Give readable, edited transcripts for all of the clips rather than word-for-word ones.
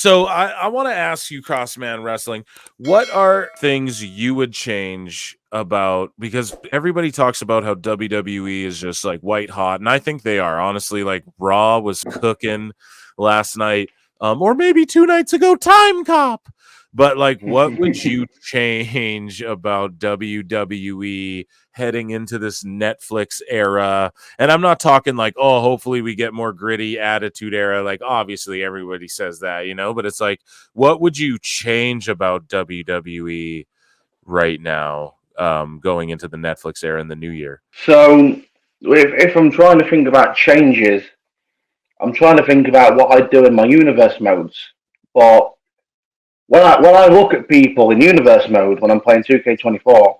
So I want to ask you, Crossman Wrestling, what are things you would change about, because everybody talks about how WWE is just like white hot, and I think they are, honestly. Like Raw was cooking last night, or maybe 2 nights ago, Time Cop. But like, what would you change about WWE heading into this Netflix era? And I'm not talking like, oh, hopefully we get more gritty attitude era. Like, obviously everybody says that, but it's like, what would you change about WWE right now, going into the Netflix era in the new year? So, if I'm trying to think about changes, I'm trying to think about what I do in my universe modes. But when I look at people in universe mode when I'm playing 2K24,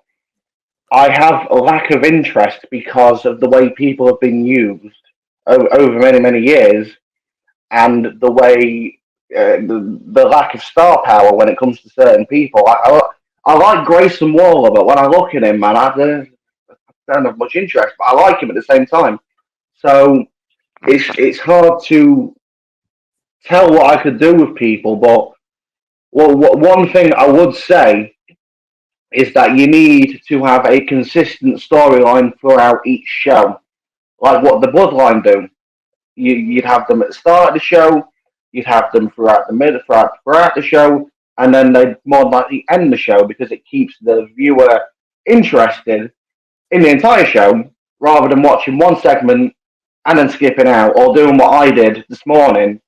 I have a lack of interest because of the way people have been used over many, many years, and the way the lack of star power when it comes to certain people. I like Grayson Waller, but when I look at him, man, I don't have much interest, but I like him at the same time. So it's hard to tell what I could do with people, but one thing I would say is that you need to have a consistent storyline throughout each show, like what the Bloodline do. You'd have them at the start of the show, you'd have them throughout the mid, throughout the show, and then they'd more likely end the show because it keeps the viewer interested in the entire show rather than watching one segment and then skipping out, or doing what I did this morning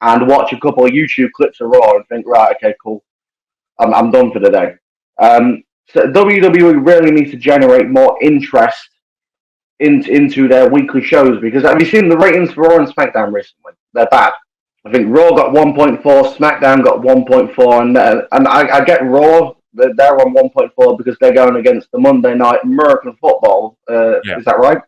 and watch a couple of YouTube clips of Raw and think, right, okay, cool, I'm done for the day. So WWE really needs to generate more interest into their weekly shows, because have you seen the ratings for Raw and SmackDown recently? They're bad. I think Raw got 1.4, SmackDown got 1.4, and I get Raw, they're on 1.4 because they're going against the Monday Night American Football. Yeah. Is that right?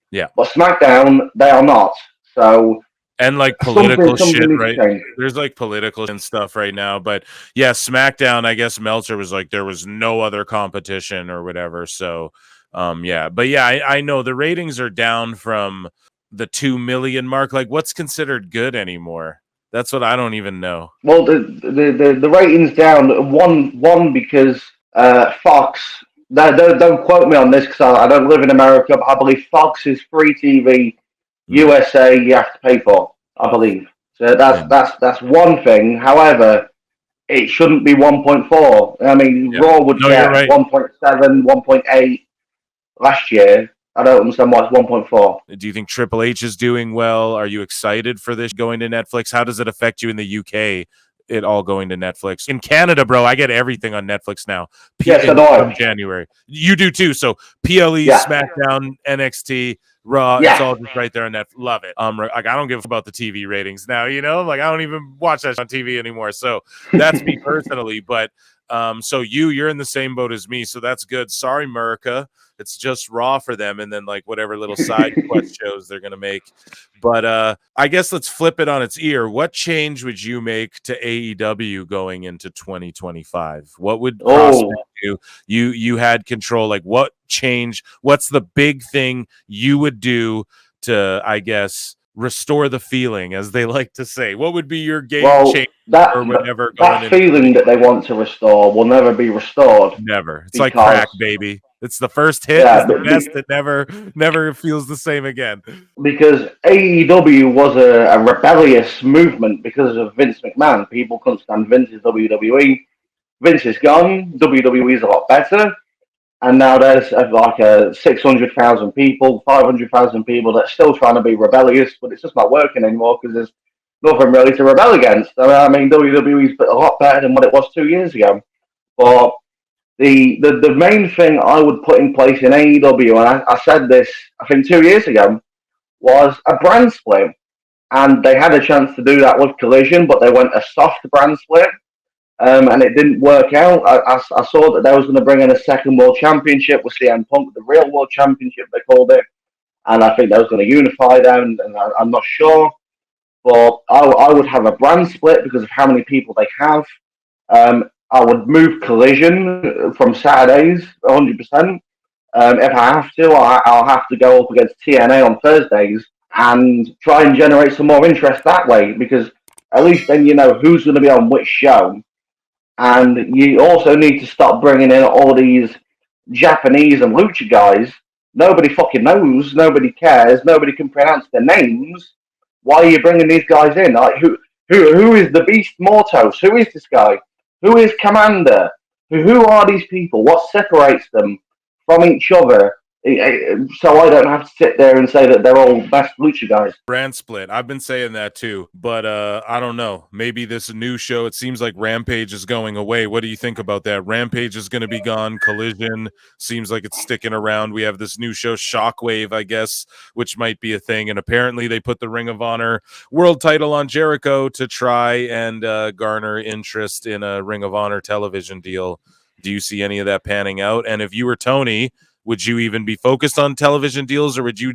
Yeah. But SmackDown, they are not. So and like political shit, right? Change. There's like political and stuff right now, but yeah, SmackDown, I guess Meltzer was like there was no other competition or whatever. So yeah, but yeah, I know the ratings are down from the 2 million mark. Like, what's considered good anymore? That's what I don't even know. Well, the ratings down one because Fox. Don't quote me on this because I don't live in America, but I believe Fox is free TV. USA you have to pay for, I believe. So that's one thing. However, it shouldn't be 1.4. I mean, Raw would get right. 1.7, 1.8 last year. I don't understand why it's 1.4. Do you think Triple H is doing well? Are you excited for this going to Netflix? How does it affect you in the UK? It all going to Netflix. In Canada, bro, I get everything on Netflix now. Yes, I know. January. You do too. So PLE, SmackDown, NXT, Raw, it's all just right there on Netflix. Love it. Like, I don't give about the TV ratings now, like I don't even watch that on TV anymore. So that's me personally. But so you're in the same boat as me, so that's good. Sorry, America. It's just Raw for them, and then like whatever little side quest shows they're gonna make. But I guess let's flip it on its ear. What change would you make to AEW going into 2025? What would CrossFit do? You had control. Like, what change? What's the big thing you would do to, I guess, restore the feeling, as they like to say? What would be your game change? That feeling that they want to restore will never be restored. Never. It's like crack, baby. It's the first hit. It's the best. It never feels the same again. Because AEW was a rebellious movement because of Vince McMahon. People couldn't stand Vince's WWE. Vince is gone. WWE is a lot better. And now there's like 600,000 people, 500,000 people that are still trying to be rebellious, but it's just not working anymore because there's nothing really to rebel against. I mean, WWE is a lot better than what it was 2 years ago. But the main thing I would put in place in AEW, and I said this, I think 2 years ago, was a brand split. And they had a chance to do that with Collision, but they went a soft brand split. And it didn't work out. I saw that they was going to bring in a second world championship with CM Punk, the real world championship they called it, and I think they was going to unify them. And I'm not sure, but I would have a brand split because of how many people they have. I would move Collision from Saturdays 100%. If I have to, I'll have to go up against TNA on Thursdays and try and generate some more interest that way, because At least then you know who's going to be on which show. And you also need to stop bringing in all these Japanese and lucha guys. Nobody fucking knows. Nobody cares. Nobody can pronounce their names. Why are you bringing these guys in? Like who is the Beast Mortos? Who is this guy? Who is Commander? Who are these people? What separates them from each other? So I don't have to sit there and say that they're all best lucha guys. Brand split. I've been saying that too, but I don't know. Maybe this new show, it seems like Rampage is going away. What do you think about that? Rampage is going to be gone. Collision seems like it's sticking around. We have this new show, Shockwave, I guess, which might be a thing. And apparently they put the Ring of Honor world title on Jericho to try and garner interest in a Ring of Honor television deal. Do you see any of that panning out? And if you were Tony, would you even be focused on television deals, or would you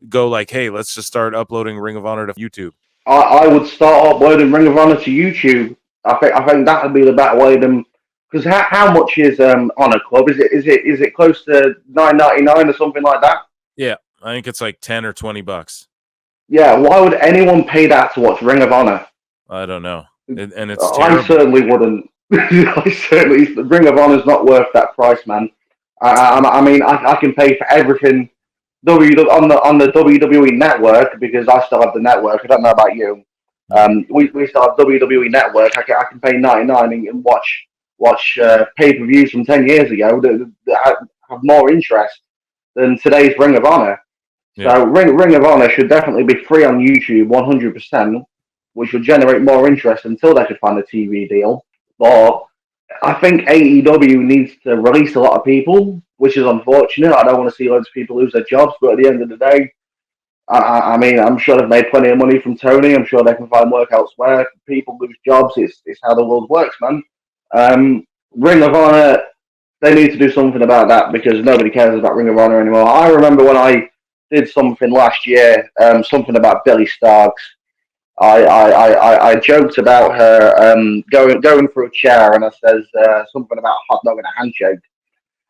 go like, hey, let's just start uploading Ring of Honor to YouTube? I would start uploading Ring of Honor to YouTube. I think that would be the better way than, because how much is Honor Club? Is it close to $9.99 or something like that? Yeah, I think it's like $10 or $20. Yeah, why would anyone pay that to watch Ring of Honor? I don't know, and it's terrible. I certainly wouldn't. Ring of Honor is not worth that price, man. I mean, I can pay for everything on the WWE network, because I still have the network. I don't know about you. We still have WWE network. I can pay $99 and watch pay-per-views from 10 years ago that have more interest than today's Ring of Honor. Yeah. So Ring of Honor should definitely be free on YouTube 100%, which would generate more interest until they could find a TV deal. But I think AEW needs to release a lot of people, which is unfortunate. I don't want to see loads of people lose their jobs, but at the end of the day, I mean, I'm sure they've made plenty of money from Tony. I'm sure they can find work elsewhere. People lose jobs. It's how the world works, man. Ring of Honor, they need to do something about that, because nobody cares about Ring of Honor anymore. I remember when I did something last year, something about Billy Starks. I joked about her going for a chair, and I says something about a hot dog and a handshake.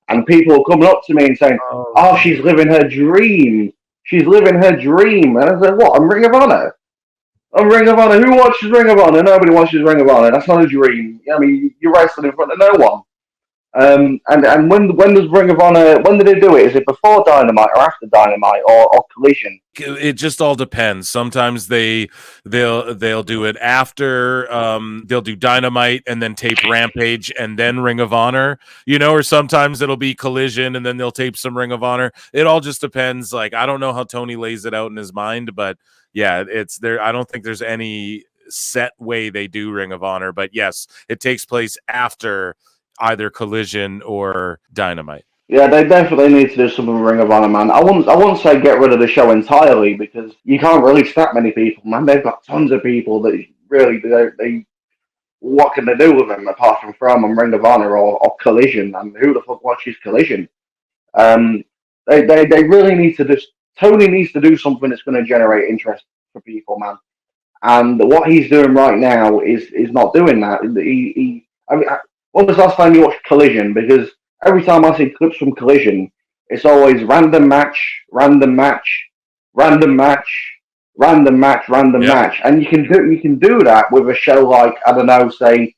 And people were coming up to me and saying, "Oh, she's living her dream. She's living her dream." And I said, "What? I'm Ring of Honor. I'm Ring of Honor. Who watches Ring of Honor? Nobody watches Ring of Honor. That's not a dream. I mean, you're wrestling in front of no one." And when does Ring of Honor? When do they do it? Is it before Dynamite or after Dynamite or Collision? It just all depends. Sometimes they'll do it after. They'll do Dynamite and then tape Rampage and then Ring of Honor. Or sometimes it'll be Collision and then they'll tape some Ring of Honor. It all just depends. Like, I don't know how Tony lays it out in his mind, but yeah, it's there. I don't think there's any set way they do Ring of Honor, but yes, it takes place after either Collision or Dynamite. Yeah, they definitely need to do something with Ring of Honor, man. I wouldn't say get rid of the show entirely, because you can't release that many people, man. They've got tons of people that really they what can they do with them apart from Ring of Honor or Collision? And who the fuck watches Collision? They really need to just. Tony needs to do something that's going to generate interest for people, man. And what he's doing right now is not doing that. I mean, when was the last time you watched Collision? Because every time I see clips from Collision, it's always random match, random match, random match, random match, random match. And you can do that with a show like, I don't know, say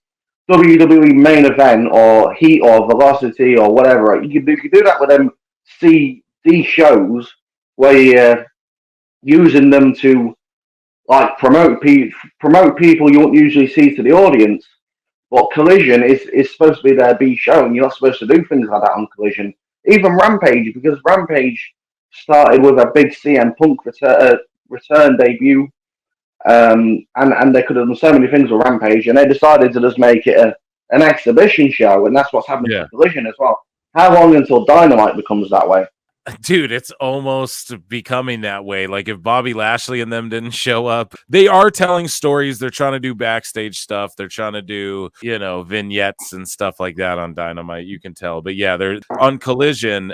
WWE Main Event or Heat or Velocity or whatever. You can do that with them these shows where you're using them to like promote people you won't usually see to the audience. But Collision is supposed to be their B show, and you're not supposed to do things like that on Collision. Even Rampage, because Rampage started with a big CM Punk return debut, and they could have done so many things with Rampage, and they decided to just make it an exhibition show, and that's what's happening to Collision as well. How long until Dynamite becomes that way? Dude, it's almost becoming that way. Like, if Bobby Lashley and them didn't show up, they are telling stories. They're trying to do backstage stuff. They're trying to do, vignettes and stuff like that on Dynamite. You can tell. But yeah, they're on Collision.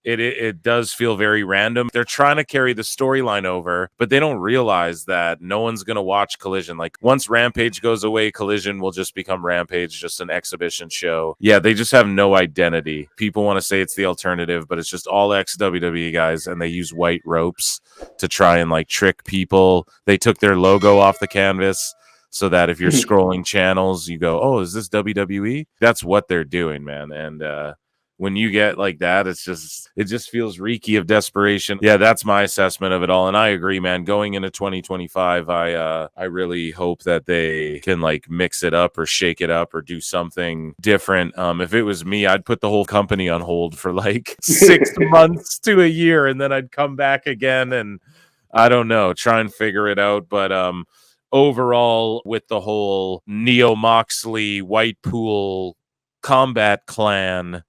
It does feel very random. They're trying to carry the storyline over, but they don't realize that no one's going to watch Collision. Like, once Rampage goes away, Collision will just become Rampage, just an exhibition show. Yeah, they just have no identity. People want to say it's the alternative, but it's just all ex-WWE guys, and they use white ropes to try and like trick people. They took their logo off the canvas. so that if you're scrolling channels, you go, oh, is this WWE? That's what they're doing, man. And when you get like that, it just feels reeky of desperation. Yeah, that's my assessment of it all. And I agree, man. Going into 2025, I really hope that they can like mix it up or shake it up or do something different. If it was me, I'd put the whole company on hold for like 6 months to a year, and then I'd come back again and I don't know, try and figure it out. But overall, with the whole Neo Moxley Whitepool Combat Clan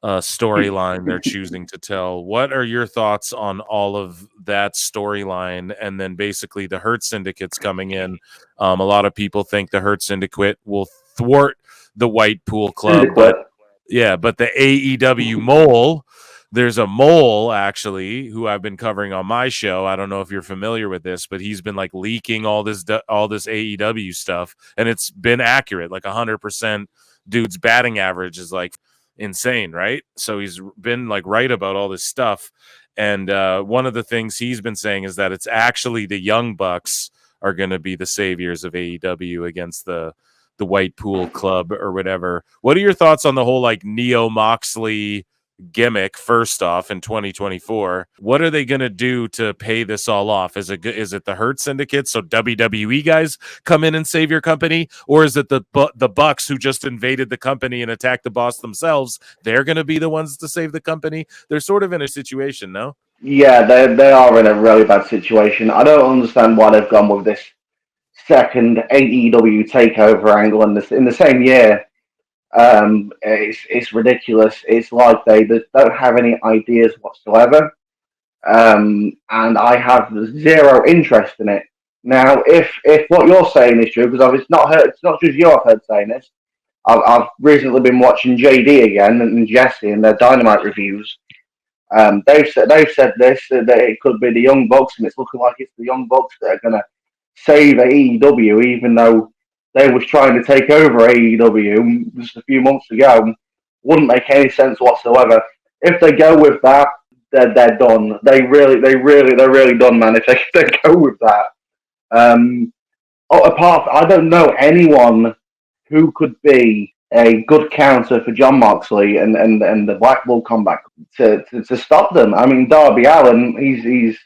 storyline they're choosing to tell, what are your thoughts on all of that storyline? And then basically the Hurt Syndicate's coming in. A lot of people think the Hurt Syndicate will thwart the Whitepool Club, but the AEW mole, there's a mole actually who I've been covering on my show. I don't know if you're familiar with this, but he's been like leaking all this AEW stuff, and it's been accurate, like 100%. Dude's batting average is like insane, right? So he's been like right about all this stuff, and one of the things he's been saying is that it's actually the Young Bucks are going to be the saviors of AEW against the Whitepool Club or whatever. What are your thoughts on the whole like Neo Moxley gimmick? First off, in 2024, what are they going to do to pay this all off? Is it the Hurt Syndicate, so WWE guys come in and save your company, or is it the Bucks who just invaded the company and attacked the boss themselves? They're going to be the ones to save the company. They're sort of in a situation, no? Yeah, they are in a really bad situation. I don't understand why they've gone with this second AEW takeover angle in the same year. It's ridiculous. It's like they don't have any ideas whatsoever, and I have zero interest in it. Now, if what you're saying is true, because it's not just you I've heard saying this. I've recently been watching JD again and Jesse and their Dynamite reviews. They've said this, that it could be the Young Bucks, and it's looking like it's the Young Bucks that are going to save AEW, even though they was trying to take over AEW just a few months ago. Wouldn't make any sense whatsoever. If they go with that, they're done. They're really done, man. If they go with that, I don't know anyone who could be a good counter for John Moxley and the Blackpool Combat to stop them. I mean, Darby Allin, he's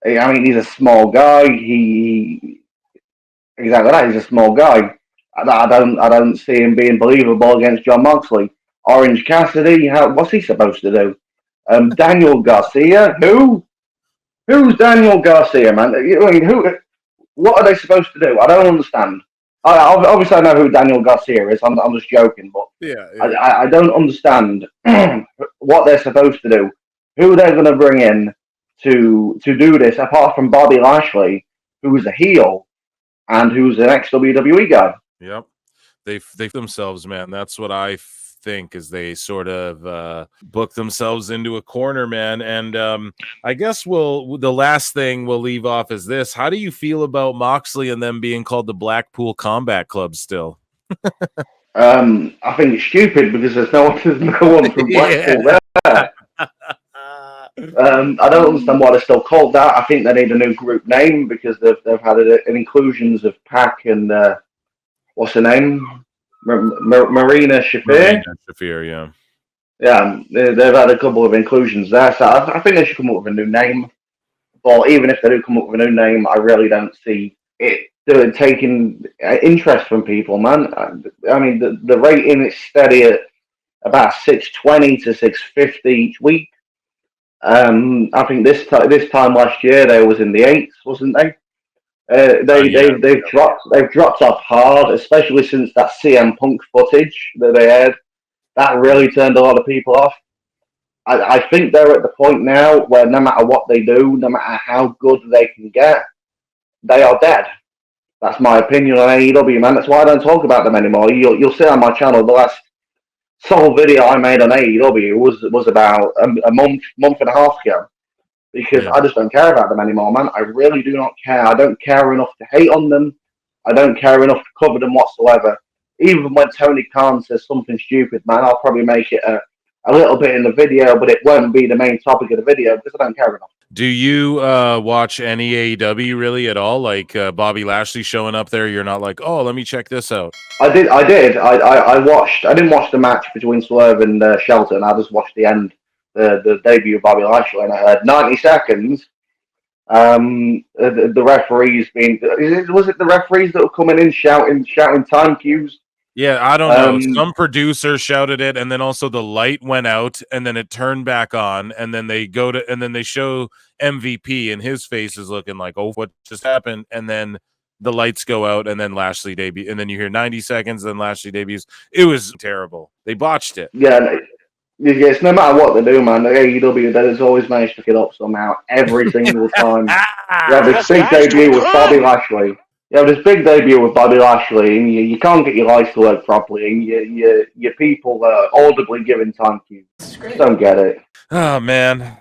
a small guy. Exactly that. He's a small guy. I don't see him being believable against John Moxley. Orange Cassidy, what's he supposed to do? Daniel Garcia, who's Daniel Garcia, man? I mean, what are they supposed to do? I don't understand. Obviously, I know who Daniel Garcia is. I'm just joking, but yeah. I don't understand what they're supposed to do. Who they're going to bring in to do this, apart from Bobby Lashley, who is a heel and who's an ex-WWE guy. Yep, they themselves, man. That's what I think, is they sort of book themselves into a corner, man. And I guess the last thing we'll leave off is this: how do you feel about Moxley and them being called the Blackpool Combat Club still? I think it's stupid because there's no one from Blackpool there. I don't understand why they're still called that. I think they need a new group name because they've had an inclusions of Pac and what's her name, Marina Shafir. Yeah. Yeah, they've had a couple of inclusions there, so I think they should come up with a new name. But even if they do come up with a new name, I really don't see it taking interest from people, man. I mean, the rating is steady at about 620 to 650 each week. I think this time last year they was in the 8s, wasn't they? They've dropped off hard, especially since that CM Punk footage that they had. That really turned a lot of people off. I think they're at the point now where no matter what they do, no matter how good they can get, they are dead. That's my opinion on AEW, man. That's why I don't talk about them anymore. You'll see on my channel the last sole video I made on AEW was about a month and a half ago, because I just don't care about them anymore, man. I really do not care. I don't care enough to hate on them. I don't care enough to cover them whatsoever. Even when Tony Khan says something stupid, man, I'll probably make it a little bit in the video, but it won't be the main topic of the video because I don't care enough. Do you watch any AEW really at all? Like Bobby Lashley showing up there, you're not like, oh, let me check this out. I did. I watched. I didn't watch the match between Swerve and Shelton. I just watched the end, the debut of Bobby Lashley, and I heard 90 seconds. The referees being. Was it the referees that were coming in shouting time cues? Yeah, I don't know. Some producer shouted it, and then also the light went out, and then it turned back on, and then they show MVP, and his face is looking like, oh, what just happened? And then the lights go out, and then Lashley debut, and then you hear 90 seconds, then Lashley debuts. It was terrible. They botched it. Yeah, yes. No matter what they do, man, AEW has always managed to get up somehow every single time. Yeah, this big debut with Bobby Lashley. Yeah, this big debut with Bobby Lashley, and you can't get your lights to work properly, and your people are audibly giving time cues. Don't get it. Oh man.